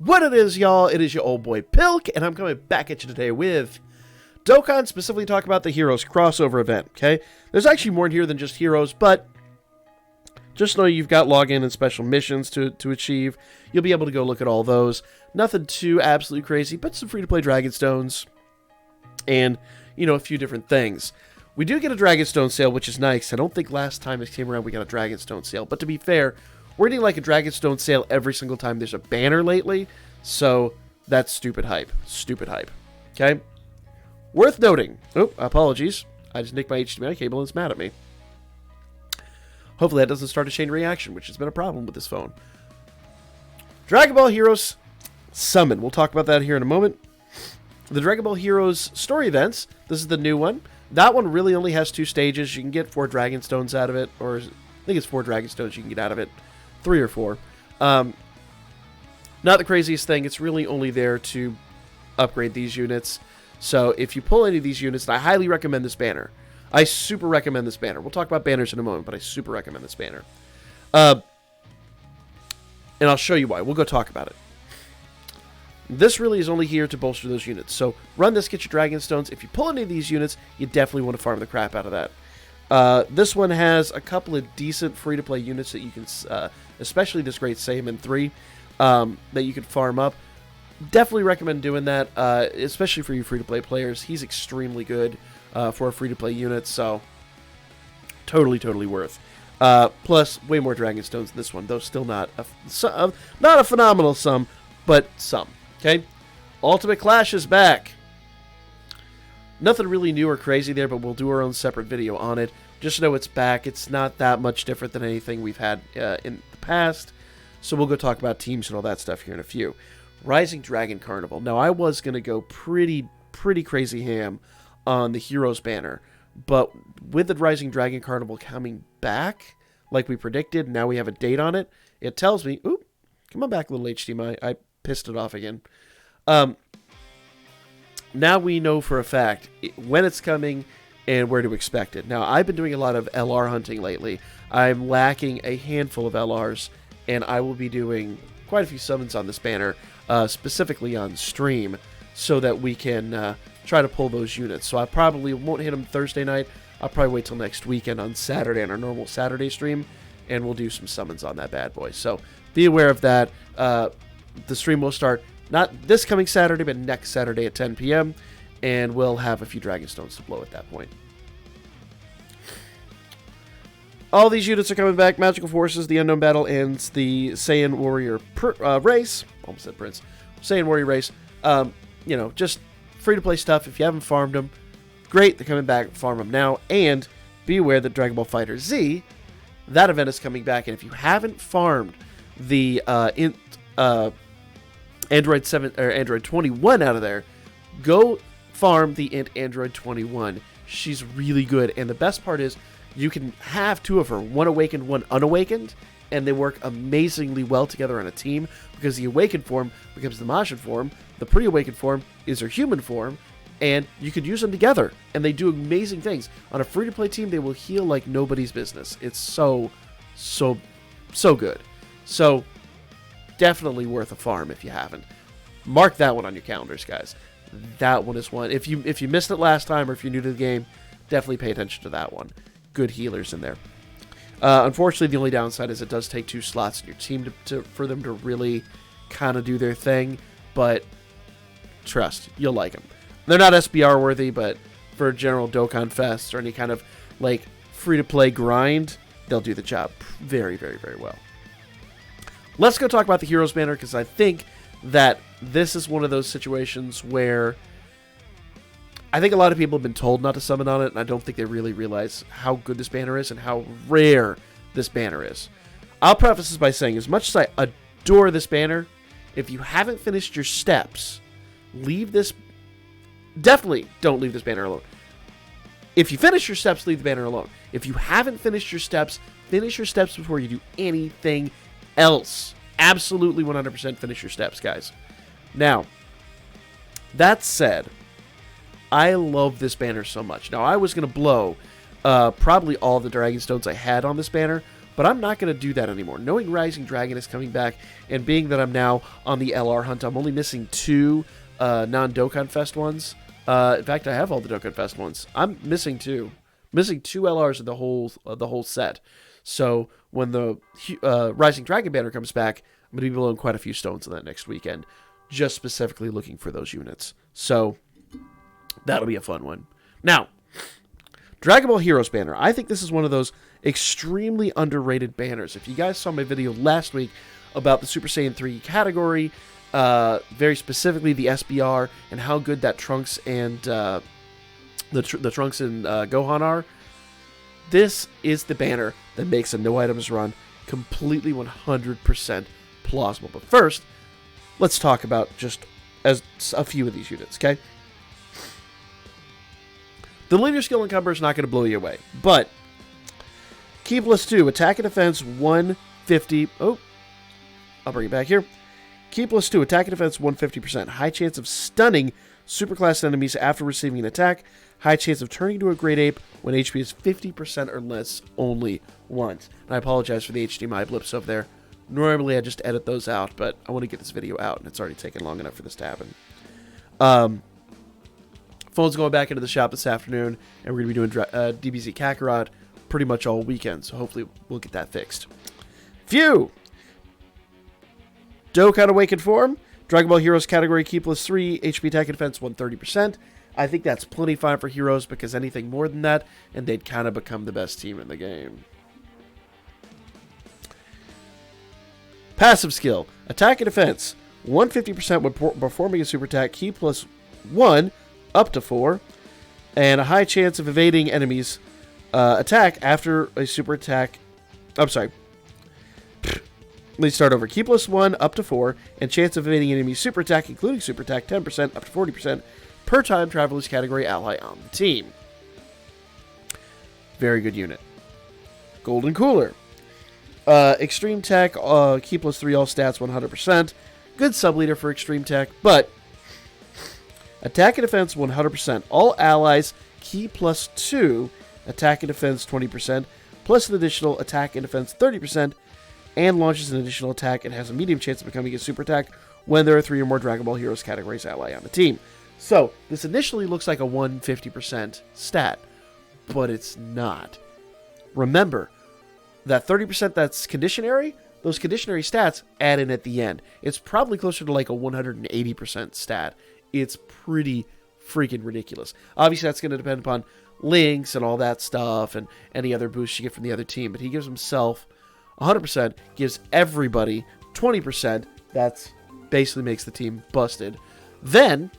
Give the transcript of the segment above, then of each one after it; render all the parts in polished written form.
What it is, y'all, it is your old boy Pilk, and I'm coming back at you today with Dokkan, specifically talk about the Heroes crossover event, okay? There's actually more in here than just Heroes, but just know you've got login and special missions to achieve. You'll be able to go look at all those. Nothing too absolutely crazy, but some free-to-play Dragonstones and, you know, a few different things. We do get a Dragonstone sale, which is nice. I don't think last time it came around we got a Dragonstone sale, but to be fair, we're getting like a Dragonstone sale every single time there's a banner lately, so that's stupid hype. Stupid hype. Okay? Worth noting. Oh, apologies. I just nicked my HDMI cable and it's mad at me. Hopefully that doesn't start a chain reaction, which has been a problem with this phone. Dragon Ball Heroes Summon. We'll talk about that here in a moment. The Dragon Ball Heroes story events. This is the new one. That one really only has 2 stages. You can get 4 Dragonstones out of it, or I think it's 4 Dragonstones you can get out of it. 3 or 4. Not the craziest thing. It's really only there to upgrade these units. So if you pull any of these units, I highly recommend this banner. I super recommend this banner. We'll talk about banners in a moment, but I super recommend this banner. And I'll show you why. We'll go talk about it. This really is only here to bolster those units. So run this, get your Dragonstones. If you pull any of these units, you definitely want to farm the crap out of that. This one has a couple of decent free-to-play units that you can, especially this Great Saiyaman 3, that you can farm up. Definitely recommend doing that, especially for you free-to-play players. He's extremely good for a free-to-play unit, so totally worth. Plus, way more Dragonstones than this one, though still not a phenomenal sum, but some. Okay, Ultimate Clash is back. Nothing really new or crazy there, but we'll do our own separate video on it. Just know it's back. It's not that much different than anything we've had in the past. So we'll go talk about teams and all that stuff here in a few. Rising Dragon Carnival. Now, I was going to go pretty crazy ham on the Heroes banner. But with the Rising Dragon Carnival coming back, like we predicted, now we have a date on it. It tells me, oop, come on back, little HDMI. I pissed it off again. Now we know for a fact when it's coming and where to expect it. Now, I've been doing a lot of LR hunting lately. I'm lacking a handful of LRs, and I will be doing quite a few summons on this banner, specifically on stream, so that we can try to pull those units. So I probably won't hit them Thursday night. I'll probably wait till next weekend on Saturday on our normal Saturday stream, and we'll do some summons on that bad boy. So be aware of that. The stream will start not this coming Saturday, but next Saturday at 10 p.m., and we'll have a few Dragonstones to blow at that point. All these units are coming back. Magical Forces, the Unknown Battle, and the Saiyan Warrior race. Almost said Prince. Saiyan Warrior race. You know, just free-to-play stuff. If you haven't farmed them, great. They're coming back. Farm them now. And be aware that Dragon Ball Fighter Z, that event is coming back. And if you haven't farmed the Android 7 or Android 21 out of there, go farm the Android 21. She's really good, and the best part is you can have 2 of her, one awakened, one unawakened, and they work amazingly well together on a team because the awakened form becomes the Majin form, the pre-awakened form is her human form, and you can use them together, and they do amazing things. On a free-to-play team, they will heal like nobody's business. It's so good. So definitely worth a farm if you haven't. Mark that one on your calendars, guys. That one is one. If you missed it last time or if you're new to the game, definitely pay attention to that one. Good healers in there. Unfortunately, the only downside is it does take 2 slots in your team for them to really kind of do their thing, but trust, you'll like them. They're not SBR worthy, but for a general Dokkan Fest or any kind of like free-to-play grind, they'll do the job very well. Let's go talk about the Heroes banner, because I think that this is one of those situations where I think a lot of people have been told not to summon on it, and I don't think they really realize how good this banner is and how rare this banner is. I'll preface this by saying, as much as I adore this banner, if you haven't finished your steps, definitely don't leave this banner alone. If you finish your steps, leave the banner alone. If you haven't finished your steps, finish your steps before you do anything else. Absolutely 100% finish your steps, guys. Now, that said, I love this banner so much. Now, I was going to blow probably all the Dragonstones I had on this banner, but I'm not going to do that anymore. Knowing Rising Dragon is coming back, and being that I'm now on the LR hunt, I'm only missing 2 non-Dokkan Fest ones. In fact, I have all the Dokkan Fest ones. I'm missing 2. Missing 2 LRs of the whole set. So when the Rising Dragon banner comes back, I'm going to be blowing quite a few stones on that next weekend, just specifically looking for those units. So that'll be a fun one. Now, Dragon Ball Heroes banner. I think this is one of those extremely underrated banners. If you guys saw my video last week about the Super Saiyan 3 category, very specifically the SBR, and how good that Trunks and the Trunks and Gohan are, this is the banner that makes a no items run completely 100% plausible. But first, let's talk about just as a few of these units, okay? The leader skill encumber is not going to blow you away, but Key plus 2, attack and defense 150. Oh, I'll bring it back here. Key plus 2, attack and defense 150%. High chance of stunning superclass enemies after receiving an attack. High chance of turning into a great ape when HP is 50% or less only once. And I apologize for the HDMI blips over there. Normally I just edit those out, but I want to get this video out, and it's already taken long enough for this to happen. Phone's going back into the shop this afternoon, and we're going to be doing DBZ Kakarot pretty much all weekend, so hopefully we'll get that fixed. Phew! Dokkan Awakened Form, Dragon Ball Heroes category, Key plus 3, HP attack and defense 130%. I think that's plenty fine for Heroes, because anything more than that, and they'd kind of become the best team in the game. Passive skill, attack and defense, 150% when performing a super attack, Key plus 1, up to 4, and a high chance of evading enemies attack after a super attack. I'm sorry. Let me start over. Key plus 1, up to 4, and chance of evading enemy super attack, including super attack, 10%, up to 40%, per time Traveler's category ally on the team. Very good unit. Golden Cooler. Extreme Tech, Key plus 3, all stats 100%. Good sub-leader for Extreme Tech, but attack and defense 100%. All allies, Key plus 2, attack and defense 20%, plus an additional attack and defense 30%, and launches an additional attack and has a medium chance of becoming a super attack when there are 3 or more Dragon Ball Heroes categories ally on the team. So, this initially looks like a 150% stat, but it's not. Remember, that 30% that's conditionary, those conditionary stats add in at the end. It's probably closer to like a 180% stat. It's pretty freaking ridiculous. Obviously, that's going to depend upon links and all that stuff and any other boosts you get from the other team. But he gives himself 100%, gives everybody 20%. That's basically makes the team busted. Then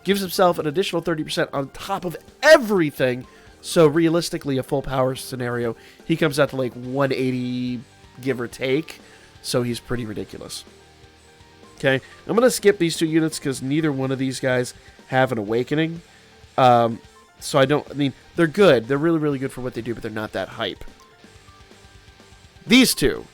gives himself an additional 30% on top of everything. So realistically, a full power scenario, he comes out to like 180, give or take. So he's pretty ridiculous. Okay, I'm going to skip these 2 units because neither one of these guys have an awakening. So I mean, they're good. They're really, really good for what they do, but they're not that hype. These two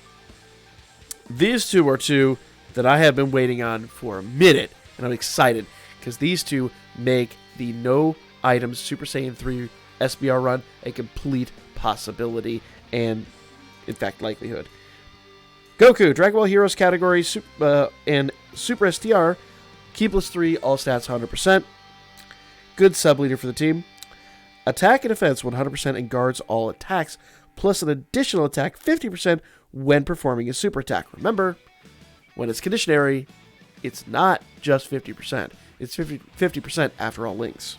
are 2 that I have been waiting on for a minute, and I'm excited because these 2 make the no items Super Saiyan 3 SBR run a complete possibility and, in fact, likelihood. Goku, Dragon Ball Heroes category, and Super STR, Key plus 3, all stats 100%. Good sub-leader for the team. Attack and defense 100% and guards all attacks, plus an additional attack 50% when performing a super attack. Remember, when it's conditionary, it's not just 50%. It's 50% after all links.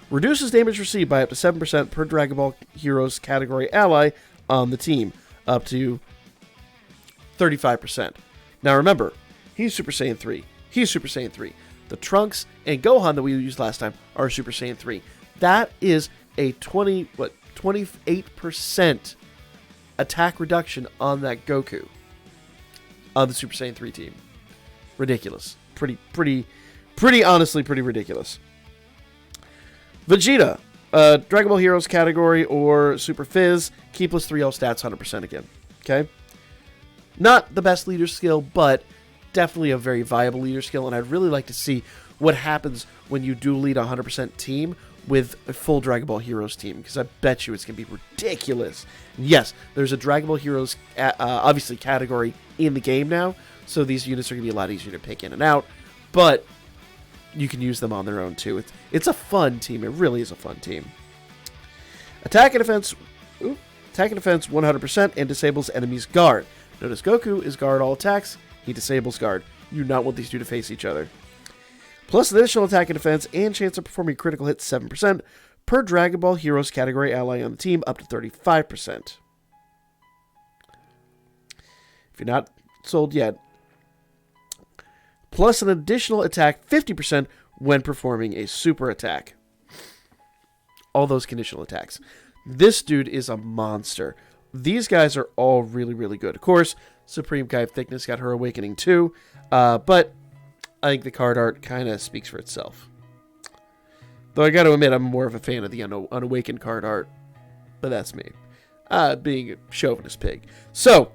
Reduces damage received by up to 7% per Dragon Ball Heroes category ally on the team, up to 35%. Now remember, he's Super Saiyan 3. He's Super Saiyan 3. The Trunks and Gohan that we used last time are Super Saiyan 3. That is a 28% attack reduction on that Goku on the Super Saiyan 3 team. Ridiculous. Pretty honestly, pretty ridiculous. Vegeta, Dragon Ball Heroes category or Super Fizz, Key plus 3, all stats 100% again. Okay? Not the best leader skill, but definitely a very viable leader skill, and I'd really like to see what happens when you do lead a 100% team with a full Dragon Ball Heroes team, because I bet you it's going to be ridiculous. And yes, there's a Dragon Ball Heroes, obviously, category in the game now, so these units are going to be a lot easier to pick in and out, but you can use them on their own, too. It's a fun team. It really is a fun team. Attack and defense 100% and disables enemies' guard. Notice Goku is guard all attacks. He disables guard. You do not want these two to face each other. Plus an additional attack and defense and chance of performing critical hits 7% per Dragon Ball Heroes category ally on the team, up to 35%. If you're not sold yet. Plus an additional attack 50% when performing a super attack. All those conditional attacks. This dude is a monster. These guys are all really, really good. Of course, Supreme Kai of Thickness got her awakening too, but I think the card art kind of speaks for itself. Though I got to admit, I'm more of a fan of the unawakened card art, but that's me, being a chauvinist pig. So,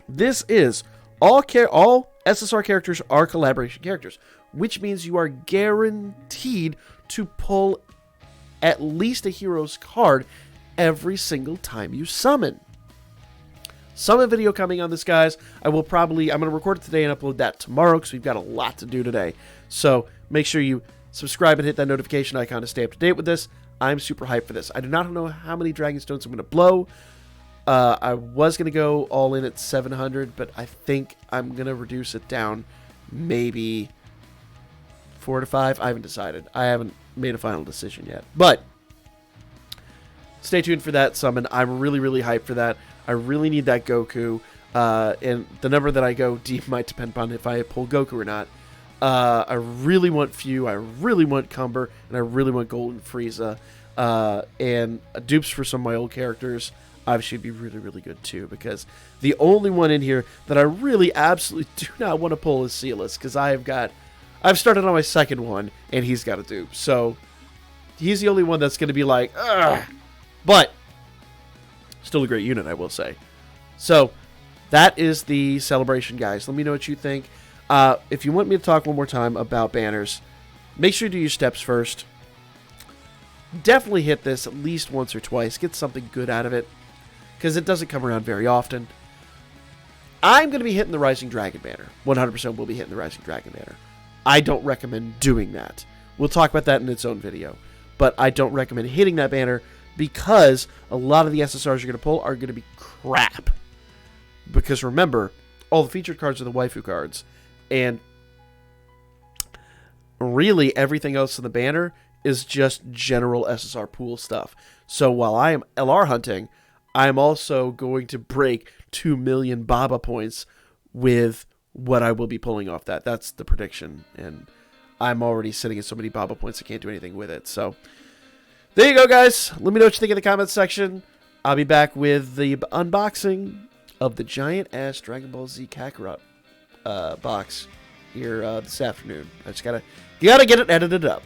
this is all SSR characters are collaboration characters, which means you are guaranteed to pull at least a hero's card every single time you summon. Summon video coming on this, guys. I'm going to record it today and upload that tomorrow because we've got a lot to do today. So make sure you subscribe and hit that notification icon to stay up to date with this. I'm super hyped for this. I do not know how many Dragon Stones I'm going to blow. I was going to go all in at 700, but I think I'm going to reduce it down maybe 4 to 5. I haven't decided. I haven't made a final decision yet. But stay tuned for that summon. I'm really, really hyped for that. I really need that Goku. And the number that I go deep might depend upon if I pull Goku or not. I really want Few. I really want Cumber. And I really want Golden Frieza. And dupes for some of my old characters obviously would be really, really good too. Because the only one in here that I really absolutely do not want to pull is Silas. Because I've started on my second one. And he's got a dupe. So he's the only one that's going to be like, ugh. But still a great unit, I will say. So that is the celebration, guys. Let me know what you think. If you want me to talk one more time about banners, make sure you do your steps first. Definitely hit this at least once or twice. Get something good out of it, because it doesn't come around very often. I'm going to be hitting the Rising Dragon banner. 100% will be hitting the Rising Dragon banner. I don't recommend doing that. We'll talk about that in its own video. But I don't recommend hitting that banner, because a lot of the SSRs you're going to pull are going to be crap. Because remember, all the featured cards are the waifu cards. And really, everything else in the banner is just general SSR pool stuff. So while I am LR hunting, I'm also going to break 2 million Baba points with what I will be pulling off that. That's the prediction. And I'm already sitting at so many Baba points I can't do anything with it. So there you go, guys. Let me know what you think in the comments section. I'll be back with the unboxing of the giant-ass Dragon Ball Z Kakarot box here this afternoon. You gotta get it edited up.